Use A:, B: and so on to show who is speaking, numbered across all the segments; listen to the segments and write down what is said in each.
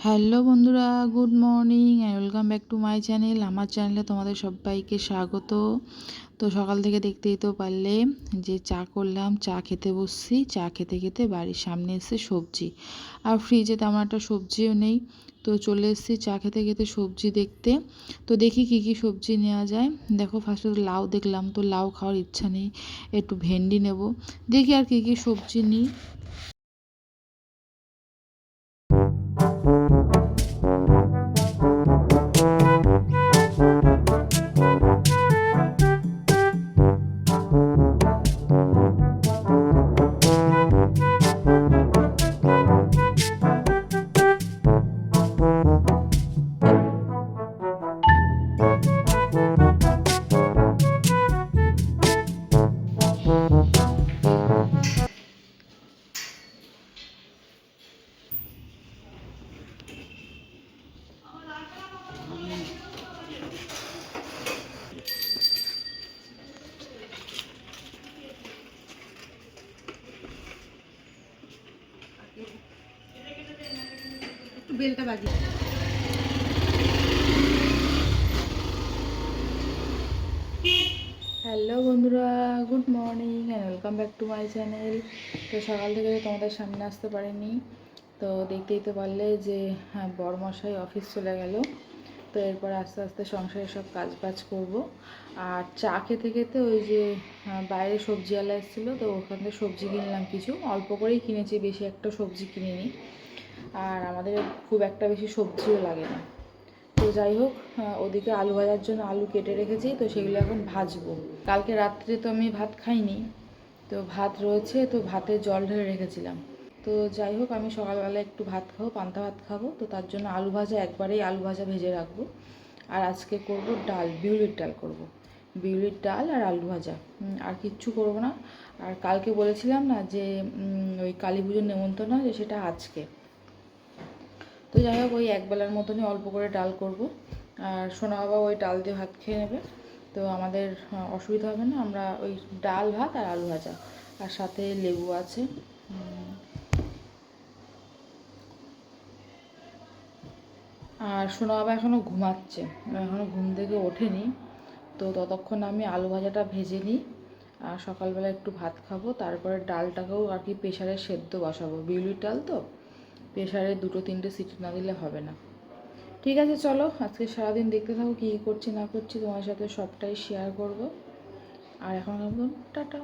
A: Hello বন্ধুরা, good morning and welcome back to my channel. আমার চ্যানেলে তোমাদের সবাইকে স্বাগত। তো সকাল থেকে দেখতেই তো পারলে যে চা করলাম, চা খেতে বসছি। চা খেতে খেতে বাড়ির সামনে এসে সবজি, আর ফ্রিজে তেমন একটা সবজিও নেই। তো চলে এসেছি চা খেতে খেতে সবজি দেখতে। তো দেখি কি কি সবজি নেওয়া যায়। দেখো ফার্স্টে লাউ দেখলাম, তো লাউ খাওয়ার ইচ্ছা নেই, একটু ভেন্ডি নেব। দেখি আর কি কি সবজি নিই। বেলটা বাজিয়ে হ্যালো বন্ধুরা, good morning and welcome back to my channel. তো সকাল থেকে তোমাদের সামনে আসতে পারিনি। তো দেখতেই তো পারলে যে হ্যাঁ, বড়মশাই অফিস চলে গেল। তো এরপর আস্তে আস্তে সংসারে সব কাজ বাজ করবো। আর চা খেতে খেতে ওই যে বাইরে সবজিওয়ালা এসেছিলো, তো ওখান থেকে সবজি কিনলাম, কিছু অল্প করেই কিনেছি, বেশি একটা সবজি কিনিনি। আর আমাদের খুব একটা বেশি সবজিও লাগে না। তো যাই হোক, ওদিকে আলু ভাজার জন্য আলু কেটে রেখেছি, তো সেগুলো এখন ভাজবো। কালকে রাত্রে তো আমি ভাত খাইনি, তো ভাত রয়েছে, তো ভাতে জল ঢেলে রেখেছিলাম। তো যাই হোক, আমি সকালবেলা একটু ভাত খাবো, পান্তা ভাত খাবো, তো তার জন্য আলু ভাজা একবারেই আলু ভাজা ভেজে রাখবো। আর আজকে করব ডাল, বিউলির ডাল করব, বিউলির ডাল আর আলু ভাজা, আর কিচ্ছু করব না। আর কালকে বলেছিলাম না যে ওই কালী পুজোর নেমন্তন্ন আছে, সেটা আজকে। তো যাই হোক, ওই একবেলার মতনই অল্প করে ডাল করব। আর সোনা বাবা ওই ডাল দিয়ে ভাত খেয়ে নেবে, তো আমাদের অসুবিধা হবে না। আমরা ওই ডাল ভাত আর আলু ভাজা, আর সাথে লেবু আছে। আর সোনা বাবা এখনও ঘুমাচ্ছে, এখনও ঘুম থেকে ওঠেনি। তো ততক্ষণ আমি আলু ভাজাটা ভেজে নিই, আর সকালবেলা একটু ভাত খাবো। তারপরে ডালটাকেও আর কি প্রেশারে সেদ্ধ বসাবো, বিউলির ডাল তো প্রেশারে 2-3টে সিটি না দিলে হবে না। ঠিক আছে, চলো আজকে সারাদিন দেখতে থাকো কী করছি না করছি, তোমার সাথে সবটাই শেয়ার করব। আর এখন একদম টাটা।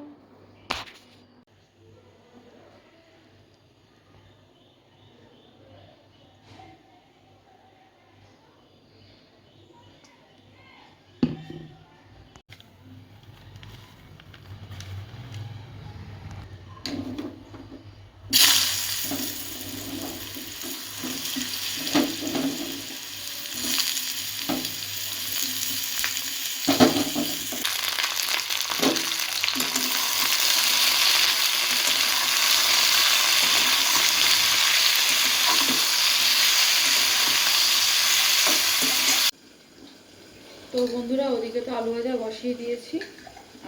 A: তো বন্ধুরা, ওদিকে তো আলু ভাজা বসিয়ে দিয়েছি,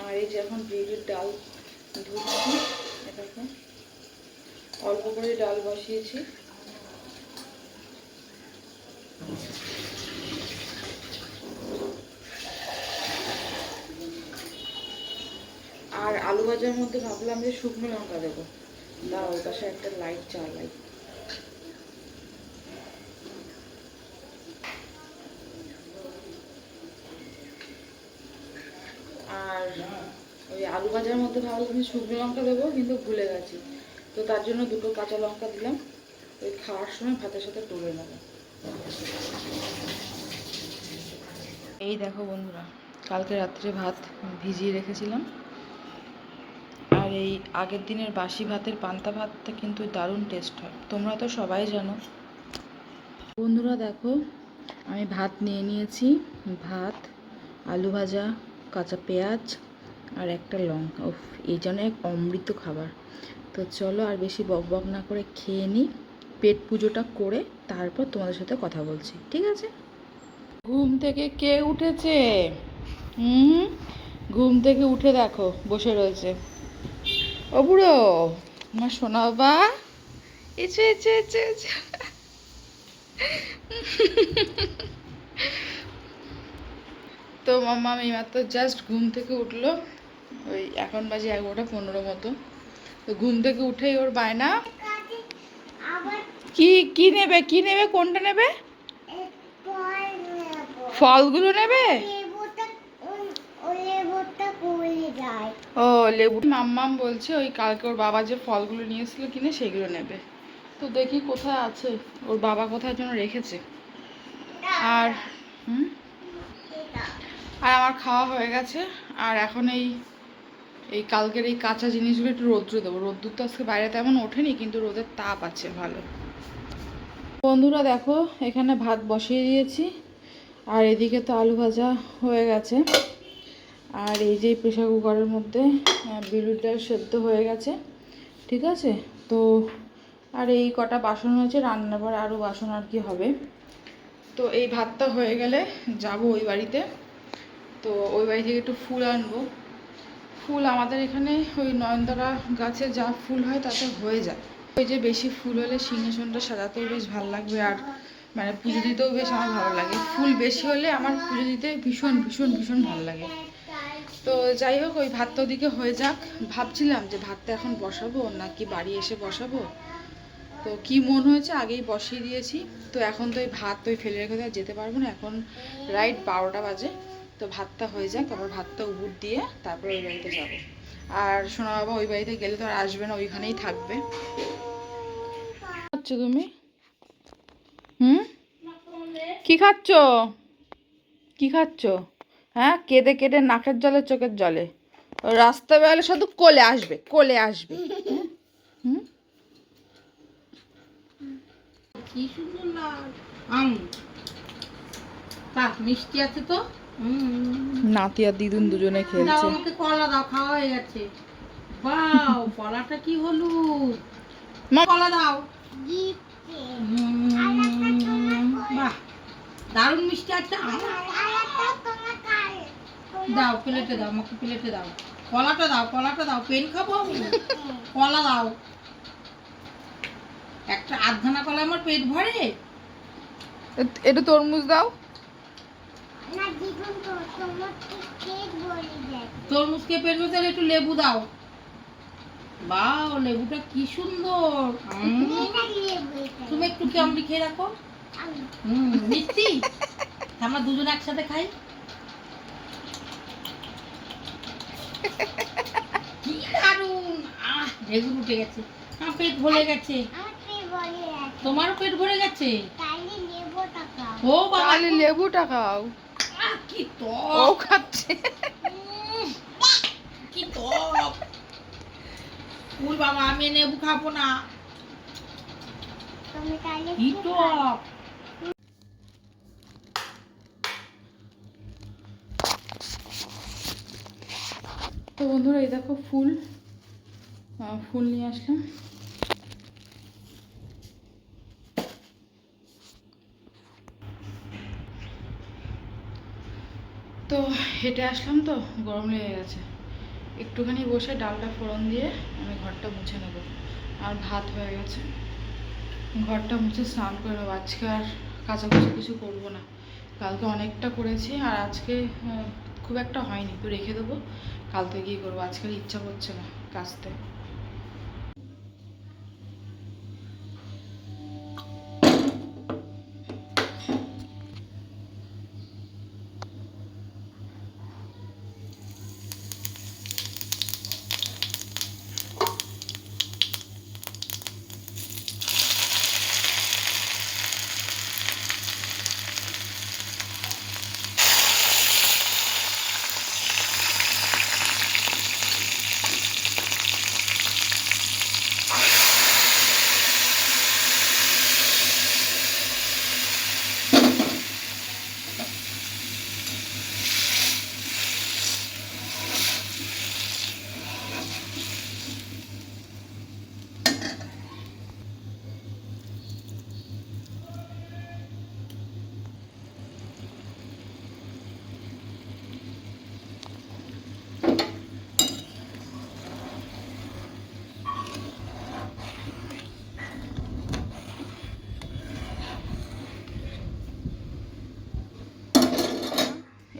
A: আর এই যে এখন বিউলির ডাল ধুচ্ছি। দেখো অল্প করে ডাল বসিয়েছি। আর আলু ভাজার মধ্যে ভাবলাম যে শুকনো লঙ্কা দেবো, দাঁড়াও ওর পাশে একটা লাইট জ্বালাই। আর ওই আলু ভাজার মধ্যে ভাবলাম যে শুকনো লঙ্কা দেবো, কিন্তু ভুলে গেছি। তো তার জন্য 2টো কাঁচা লঙ্কা দিলাম, ওই খাওয়ার সময় ভাতের সাথে তুলে নেবো। এই দেখো বন্ধুরা, কালকে রাত্রে ভাত ভিজিয়ে রেখেছিলাম, আর এই আগের দিনের বাসি ভাতের পান্তা ভাতটা কিন্তু দারুণ টেস্ট হয়, তোমরা তো সবাই জানো। বন্ধুরা দেখো, আমি ভাত নিয়ে নিয়েছি, ভাত, আলু ভাজা, কাঁচা পেঁয়াজ, আর একটা লঙ্কা। উফ, এই জন্য এক অমৃত খাবার। তো চলো আর বেশি বক বক না করে খেয়ে নিই, পেট পুজোটা করে তারপর তোমাদের সাথে কথা বলছি, ঠিক আছে? ঘুম থেকে কে উঠেছে? হুম, ঘুম থেকে উঠে দেখো বসে রয়েছে। ও বুড়ো, আমার সোনা বাবা, এসে এসে এসে এসে। তো মাম্মা এইমাত্র জাস্ট ঘুম থেকে উঠলো, ওই এখন বাজে 11:15 মতো। তো ঘুম থেকে উঠেই ওর বায়না, কি কি নেবে, কি নেবে, কোনটা নেবে? ফলগুলো নেবে? ও লেবু। মাম্মাম বলছে ওই কালকে ওর বাবা যে ফলগুলো নিয়ে এসেছিল কিনে সেগুলো নেবে। তো দেখি কোথায় আছে, ওর বাবা কোথায় যেন রেখেছে। আর আর আমার খাওয়া হয়ে গেছে। আর এখন এই এই কালকের এই কাঁচা জিনিসগুলো একটু রোদ্রে দেবো। রোদ্দুর তো আজকে বাইরে তেমন ওঠেনি, কিন্তু রোদের তাপ আছে ভালো। বন্ধুরা দেখো, এখানে ভাত বসিয়ে দিয়েছি, আর এদিকে তো আলু ভাজা হয়ে গেছে। আর এই যে প্রেশার কুকারের মধ্যে বিউলির ডাল সেদ্ধ হয়ে গেছে, ঠিক আছে? তো আর এই কটা বাসন হয়েছে, রান্নার পর আরও বাসন আর কি হবে। তো এই ভাতটা হয়ে গেলে যাব ওই বাড়িতে। তো ওই বাড়ি থেকে একটু ফুল আনবো। ফুল আমাদের এখানে ওই নয়নতারা গাছে যা ফুল হয় তাতে হয়ে যায়। ওই যে বেশি ফুল হলে সিংহাসনটা সাজাতেও বেশ ভালো লাগবে, আর মানে পুজো দিতেও বেশ আমার ভালো লাগে। ফুল বেশি হলে আমার পুজো দিতে ভীষণ ভীষণ ভীষণ ভালো লাগে। তো যাই হোক, ওই ভাতটা ওদিকে হয়ে যাক। ভাবছিলাম যে ভাতটা এখন বসাবো নাকি বাড়ি এসে বসাবো। তো কি মন হয়েছে আগেই বসিয়ে দিয়েছি। তো এখন তো ওই ভাত ওই ফেলে রেখে দেওয়া যেতে পারবো না, এখন রাইট 12টা বাজে। তো ভাতটা হয়ে যাক, তারপর ভাতটা উবুর দিয়ে তারপর ওই বাড়িতে যাব। আর সোনা বাবা ওই বাড়িতে গেলে তো আর আসবে না, ওইখানেই থাকবে। খাচ্ছ তুমি? কি খাচ্ছ? কি খাচ্ছ? হ্যাঁ, কেঁদে কেটে নাকের জলে চোখের জলে রাস্তা বেরোলে শুধু কোলে আসবে, কোলে আসবে। হুম,
B: কি সুন্দর লাল আম, মিষ্টি আছে তো।
A: নাতি আর দিদুন দুজনে খেলছে।
B: আমাকে কলা দাও, খাওয়া হয়ে গেছে। বাও, কলাটা কি হলুদ। কলা দাও। বাহ, দারুণ মিষ্টি আছে। দাও প্লেটে দাও, আমাকে প্লেটে দাও। কলাটা দাও, কলাটা দাও, পেন খাবো আমি। কলা দাও একটা, আধখানা কলা আমার পেট ভরে।
A: একটু তরমুজ দাও।
B: তরমুজ কে পেট ভরে, তাহলে একটু লেবু দাও। বাও, লেবুটা কি সুন্দর। তুমি একটু কি আমড়ি খেয়ে রাখো। মিষ্টি, আমরা দুজন একসাথে খাই। কি দারুন। ঢেকুর উঠে গেছে, আমার পেট ভরে গেছে। তোমারও পেট ভরে গেছে। ও বাবা,
A: লেবুটা খাও।
B: কি
A: ও
B: টক,
A: খাচ্ছে।
B: কি টক। ফুল বাবা, আমি লেবু খাবো না। কি টক।
A: তো বন্ধুরা এই দেখো ফুল, ফুল নিয়ে আসলাম। তো হেঁটে আসলাম, তো গরম লেগে গেছে। একটুখানি বসে ডালটা ফোড়ন দিয়ে আমি ঘরটা মুছে নেব। আর ভাত হয়ে গেছে, ঘরটা মুছে স্নান করে নেবো। আজকে আর কাচাকুচি কিছু করবো না, কালকে অনেকটা করেছি, আর আজকে খুব একটা হয়নি, তো রেখে দেবো, কালকে গিয়ে করবো। আজকে ইচ্ছা করছে না কাচতে।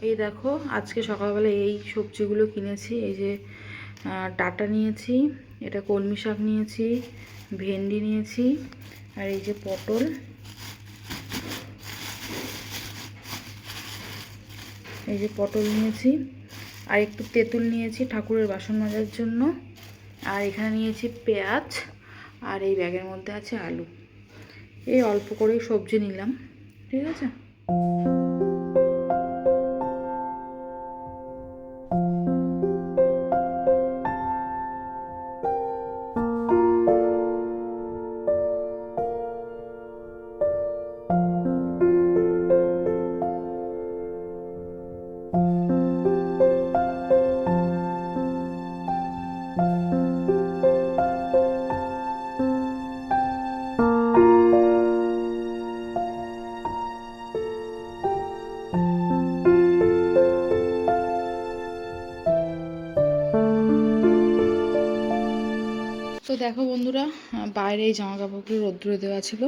A: এই দেখো আজকে সকালবেলা এই সবজিগুলো কিনেছি। এই যে ডাঁটা নিয়েছি, এটা কলমি শাক নিয়েছি, ভেন্ডি নিয়েছি, আর এই যে পটল, এই যে পটল নিয়েছি, আর একটু তেঁতুল নিয়েছি ঠাকুরের বাসন মাজার জন্য, আর এখানে নিয়েছি পেঁয়াজ, আর এই ব্যাগের মধ্যে আছে আলু। এই অল্প করেই সবজি নিলাম, ঠিক আছে। তো দেখো বন্ধুরা, বাইরে এই জামা কাপড়গুলো রোদ্দুরে দেওয়া ছিল,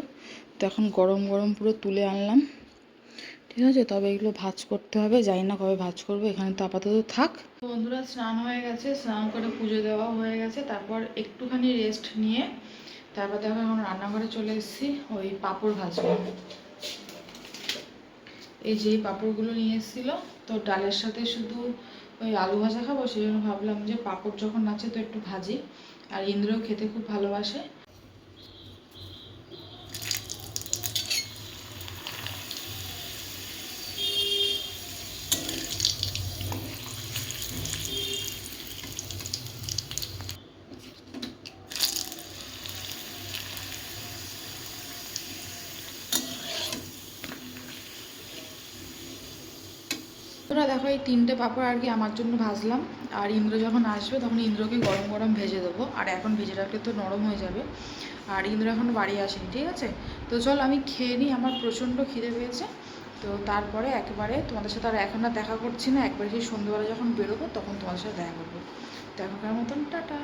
A: তো এখন গরম গরম পুরো তুলে আনলাম, ঠিক আছে। তবে এগুলো ভাঁজ করতে হবে, জানি না কবে ভাঁজ করবো, এখানে তো আপাতত থাক। তো বন্ধুরা স্নান হয়ে গেছে, স্নান করে পুজো দেওয়া হয়ে গেছে, তারপর একটুখানি রেস্ট নিয়ে তারপর দেখো এখন রান্নাঘরে চলে এসেছি ওই পাঁপড় ভাজবো। এই যে পাঁপড়গুলো নিয়ে এসেছিলো, তো ডালের সাথে শুধু ওই আলু ভাজা খাবো, সেই জন্য ভাবলাম যে পাঁপড় যখন আছে তো একটু ভাজি। আর ইন্দ্রও খেতে খুব ভালোবাসে। তোরা দেখো এই 3টে পাঁপড় আর কি আমার জন্য ভাজলাম, আর ইন্দ্র যখন আসবে তখন ইন্দ্রকে গরম গরম ভেজে দেবো, আর এখন ভেজে রাখলে তো নরম হয়ে যাবে। আর ইন্দ্র এখন বাড়ি আসেনি, ঠিক আছে। তো চল আমি খেয়ে নিই, আমার প্রচণ্ড খিদে পেয়েছে। তো তারপরে একেবারে তোমাদের সাথে আর এখন আর দেখা করছি না, একবারে সেই সন্ধ্যেবেলা যখন বেরোবো তখন তোমাদের সাথে দেখা করবো। তো এখনকার মতন টাটা।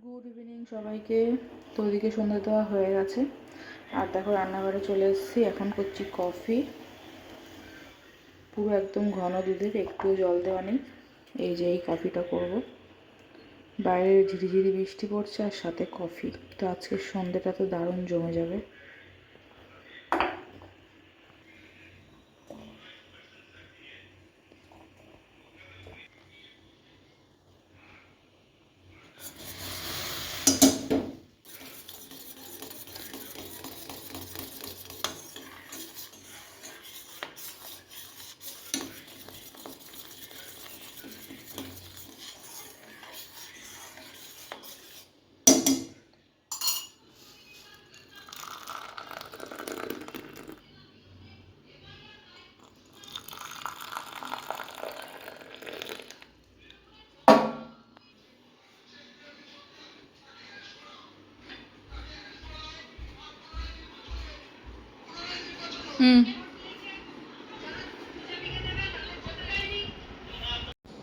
A: গুড ইভিনিং সবাইকে। তো ওদিকে সন্ধ্যা দেওয়া হয়ে গেছে, আর দেখো রান্নাঘরে চলে এসেছি, এখন করছি কফি, পুরো একদম ঘন দুধের, একটুও জল দেওয়া নেই। এই যে এই কফিটা করব, বাইরে ঝিরিঝিরি বৃষ্টি পড়ছে আর সাথে কফি, তো আজকের সন্ধ্যেটা তো দারুণ জমে যাবে।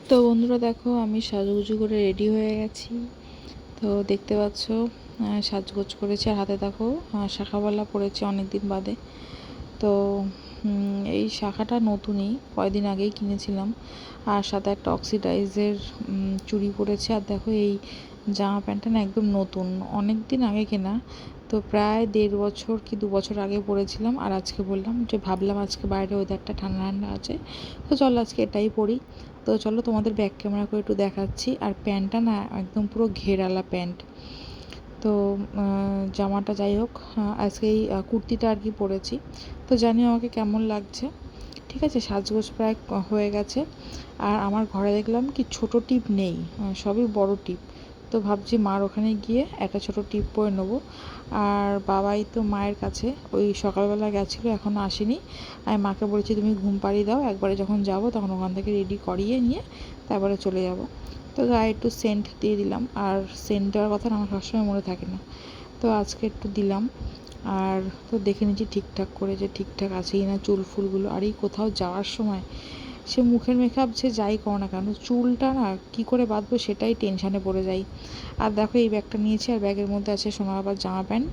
A: তো বন্ধুরা দেখো আমি সাজুগুজু করে রেডি হয়ে গেছি। তো দেখতে পাচ্ছ সাজগোজ করেছি, আর হাতে দেখো শাখাবালা পরেছি অনেক দিন বাদে। তো এই শাখাটা নতুনই, কয়েকদিন আগেই কিনেছিলাম, আর সাথে একটা অক্সিডাইজের চুড়ি পরেছে। আর দেখো এই জামা প্যান্টটা না একদম নতুন, অনেক দিন আগে কেনা, তো প্রায় 1.5 বছর কি 2 বছর আগে পরেছিলাম। আর আজকে বললাম যে ভাবলাম আজকে বাইরে ওয়েদারটা ঠান্ডা ঠান্ডা আছে, তো চলো আজকে এটাই পরি। তো চলো তোমাদের ব্যাক ক্যামেরা করে একটু দেখাচ্ছি। আর প্যান্টটা না একদম পুরো ঘেরালা প্যান্ট। তো জামাটা যাই হোক, আজকে এই কুর্তিটা আর কি পরেছি। তো জানি আমাকে কেমন লাগছে, ঠিক আছে। সাজগোজ প্রায় হয়ে গেছে, আর আমার ঘরে দেখলাম কি ছোট টিপ নেই, সবই বড় টিপ। তো ভাবছি মার ওখানে গিয়ে একটা ছোট টিপ পরে নেবো। আর বাবাই তো মায়ের কাছে ওই সকালবেলা গেছিলো, এখনও আসেনি। আমি মাকে বলেছি তুমি ঘুম পাড়িয়ে দাও, একবারে যখন যাব তখন ওখান থেকে রেডি করিয়ে নিয়ে তারপরে চলে যাব। তো গায়ে একটু সেন্ট দিয়ে দিলাম, আর সেন্ট দেওয়ার কথা আমার সবসময় মনে থাকে না, তো আজকে একটু দিলাম। আর তো দেখে নিচ্ছি ঠিকঠাক করে যে ঠিকঠাক আছে কি না চুল ফুলগুলো। আর এই কোথাও যাওয়ার সময় সে মুখের মেকআপ সে যাই করো না কেন, চুলটা না কী করে বাঁধবো সেটাই টেনশানে পড়ে যাই। আর দেখো এই ব্যাগটা নিয়েছি, আর ব্যাগের মধ্যে আছে সোনার আবার জামা প্যান্ট।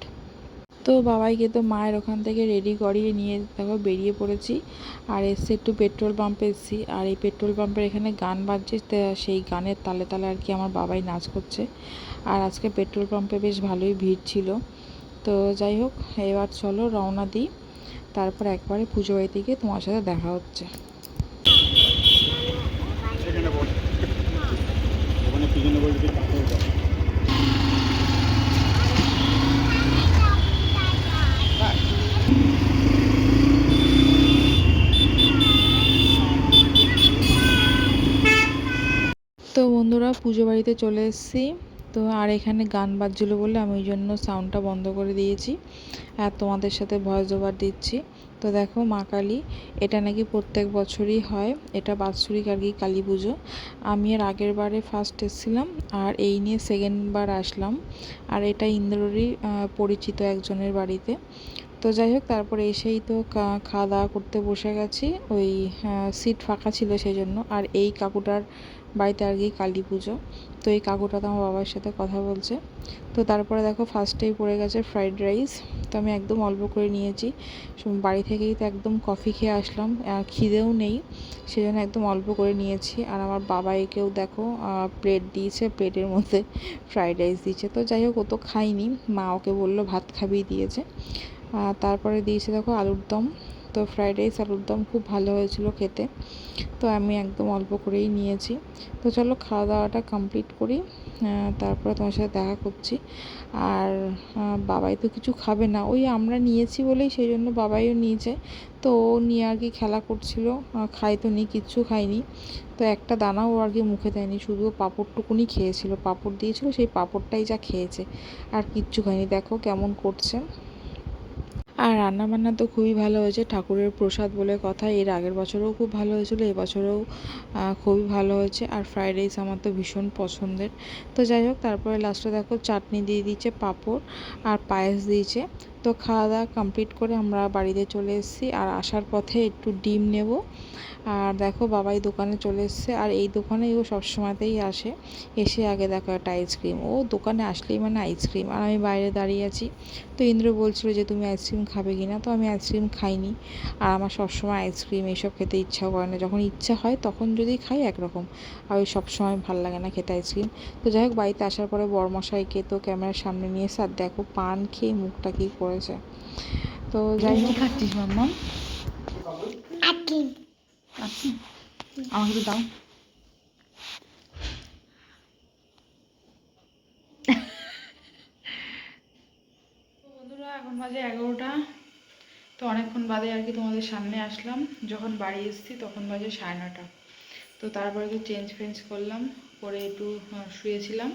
A: তো বাবাইকে তো মায়ের ওখান থেকে রেডি করিয়ে নিয়ে দেখো বেরিয়ে পড়েছি। আর এসে একটু পেট্রোল পাম্পে এসেছি, আর এই পেট্রোল পাম্পের এখানে গান বাজছে, সেই গানের তালে তালে আর কি আমার বাবাই নাচ করছে। আর আজকে পেট্রোল পাম্পে বেশ ভালোই ভিড় ছিল। তো যাই হোক, এবার চলো রওনা দিই, তারপর একবারে পুজো বাড়িতে গিয়ে তোমার সাথে দেখা হচ্ছে। তো বন্ধুরা পুজো বাড়িতে চলে এসেছি। তো আর এখানে গান বাজছিলো বলে আমি ওই জন্য সাউন্ডটা বন্ধ করে দিয়েছি, আর তোমাদের সাথে ভয়েস ওভার দিচ্ছি। তো দেখো মা কালী, এটা নাকি প্রত্যেক বছরই হয়, এটা বাৎসরিক আর কি কালী পুজো। আমি এর আগের বারে ফার্স্ট এসেছিলাম, আর এই নিয়ে সেকেন্ড বার আসলাম। আর এটা ইন্দ্ররই পরিচিত একজনের বাড়িতে। তো যাই হোক, তারপরে এসেই তো খাওয়া দাওয়া করতে বসে গেছি, ওই সিট ফাঁকা ছিল সেই জন্য। আর এই কাকুটার বাড়িতে আর কি কালী পুজো, তো এই কাকুটা তো আমার বাবার সাথে কথা বলছে। তো তারপরে দেখো ফার্স্টেই পড়ে গেছে ফ্রাইড রাইস, তো আমি একদম অল্প করে নিয়েছি। বাড়ি থেকেই তো একদম কফি খেয়ে আসলাম, খিদেও নেই, সেজন্য একদম অল্প করে নিয়েছি। আর আমার বাবাইকেও দেখো প্লেট দিয়েছে, প্লেটের মধ্যে ফ্রাইড রাইস দিয়েছে। তো যাই হোক, ও তো খাইনি, মা ওকে বললো ভাত খাবিয়ে দিয়েছে। তারপরে দিয়েছে দেখো আলুর দম। তো ফ্রাইড রাইস আলুর দম খুব ভালো হয়েছিল খেতে, তো আমি একদম অল্প করেই নিয়েছি। তো চলো খাওয়া দাওয়াটা কমপ্লিট করি, তারপরে তোমার সাথে দেখা করছি। আর বাবাই তো কিছু খাবে না, ওই আমরা নিয়েছি বলেই সেই জন্য বাবাইও নিয়েছে। তো ও নিয়ে আর কি খেলা করছিল, খাই তো নি, কিচ্ছু খাইনি। তো একটা দানাও আর কি মুখে দেয়নি, শুধু পাঁপড়টুকুনি খেয়েছিল, পাঁপড় দিয়েছিল সেই পাঁপড়টাই যা খেয়েছে, আর কিচ্ছু খায়নি। দেখো কেমন করছে। আর রান্নাবান্না তো খুবই ভালো হয়েছে, ঠাকুরের প্রসাদ বলে কথা। এর আগের বছরেও খুব ভালো হয়েছিলো, এবছরেও খুবই ভালো হয়েছে। আর ফ্রাইড রাইস আমার তো ভীষণ পছন্দের। তো যাই হোক, তারপরে লাস্টে দেখো চাটনি দিয়ে দিয়েছে, পাঁপড় আর পায়েস দিয়েছে। তো খাওয়া দাওয়া কমপ্লিট করে আমরা বাড়িতে চলে এসেছি। আর আসার পথে একটু ডিম নেব। আর দেখো বাবাই দোকানে চলে এসছে, আর এই দোকানেই ও সবসময়তেই আসে। এসে আগে দেখো একটা আইসক্রিম, ও দোকানে আসলেই মানে আইসক্রিম। আর আমি বাইরে দাঁড়িয়ে আছি, তো ইন্দ্র বলছিল যে তুমি আইসক্রিম খাবে কি না, তো আমি আইসক্রিম খাইনি। আর আমার সবসময় আইসক্রিম এইসব খেতে ইচ্ছা করে না, যখন ইচ্ছা হয় তখন যদি খাই একরকম, আর ওই সবসময় ভালো লাগে না খেতে আইসক্রিম। তো যাই হোক, বাড়িতে আসার পরে বড়মশাইকে তো ক্যামেরার সামনে নিয়ে এসে, আর দেখো পান খেয়ে মুখটা কী করেছে। তো যাই হোক, খাচ্ছিস মাম্মা? আচ্ছা, আমাকে তো দাও। বন্ধুরা এখন বাজে 11টা। তো অনেকক্ষণ বাদে আর কি তোমাদের সামনে আসলাম। যখন বাড়ি এসেছি তখন বাজে 9:30। তো তারপরে তো চেঞ্জ ফেঞ্জ করলাম, করে একটু শুয়েছিলাম।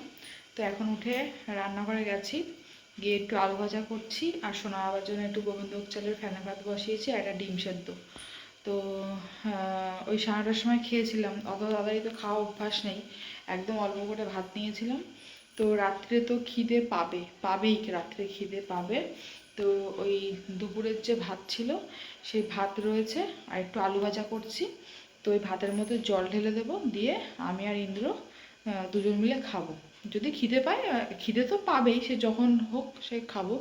A: তো এখন উঠে রান্নাঘরে গেছি, গিয়ে একটু আলু ভাজা করছি, আর সোনা বাবার জন্য একটু গোবিন্দভোগ চালের ফেনা ভাত বসিয়েছি, আর একটা ডিম সেদ্ধ। তো ওই 9:30টার সময় খেয়েছিলাম, অত তাড়াতাড়ি তো খাওয়া অভ্যাস নেই, একদম অল্প করে ভাত নিয়েছিলাম। তো রাত্রে তো খিদে পাবেই, রাত্রে খিদে পাবে। তো ওই দুপুরের যে ভাত ছিল সেই ভাত রয়েছে, আর একটু আলু ভাজা করছি। তো ওই ভাতের মধ্যে জল ঢেলে দেবো, দিয়ে আমি আর ইন্দ্র দুজন মিলে খাবো। যদি খিদে পায়, খিদে তো পাবেই, সে যখন হোক সে খাবো।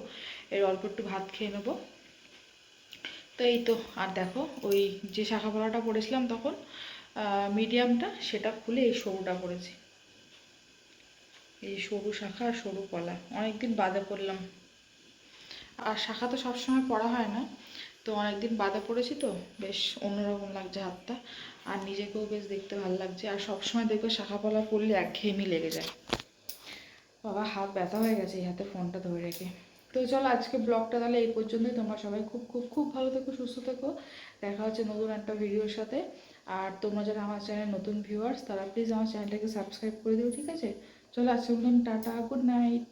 A: এর অল্প একটু ভাত খেয়ে নেবো। তো এই তো। আর দেখো ওই যে শাখা পলাটা পরেছিলাম তখন মিডিয়ামটা, সেটা খুলে এই সরুটা পরেছি। এই সরু শাখা আর সরু পলা অনেকদিন বাদে পরলাম। আর শাখা তো সবসময় পরা হয় না, তো অনেকদিন বাদে পড়েছি, তো বেশ অন্যরকম লাগছে হাতটা, আর নিজেকেও বেশ দেখতে ভালো লাগছে। আর সবসময় দেখবে শাখা পলা পরলে একঘেয়েমি লেগে যায়। বাবা হাত ব্যথা হয়ে গেছে এই হাতে ফোনটা ধরে রেখে। তো চলো আজকে ব্লগটা তাহলে এই পর্যন্তই। তোমরা সবাই খুব খুব খুব ভালো থেকো, সুস্থ থেকো। দেখা হচ্ছে নতুন একটা ভিডিওর সাথে। আর তোমরা যারা আমার চ্যানেল নতুন ভিউয়ার্স, তারা প্লিজ আমার চ্যানেলটাকে সাবস্ক্রাইব করে দিও, ঠিক আছে? চলো আজকে বললাম টাটা, গুড নাইট।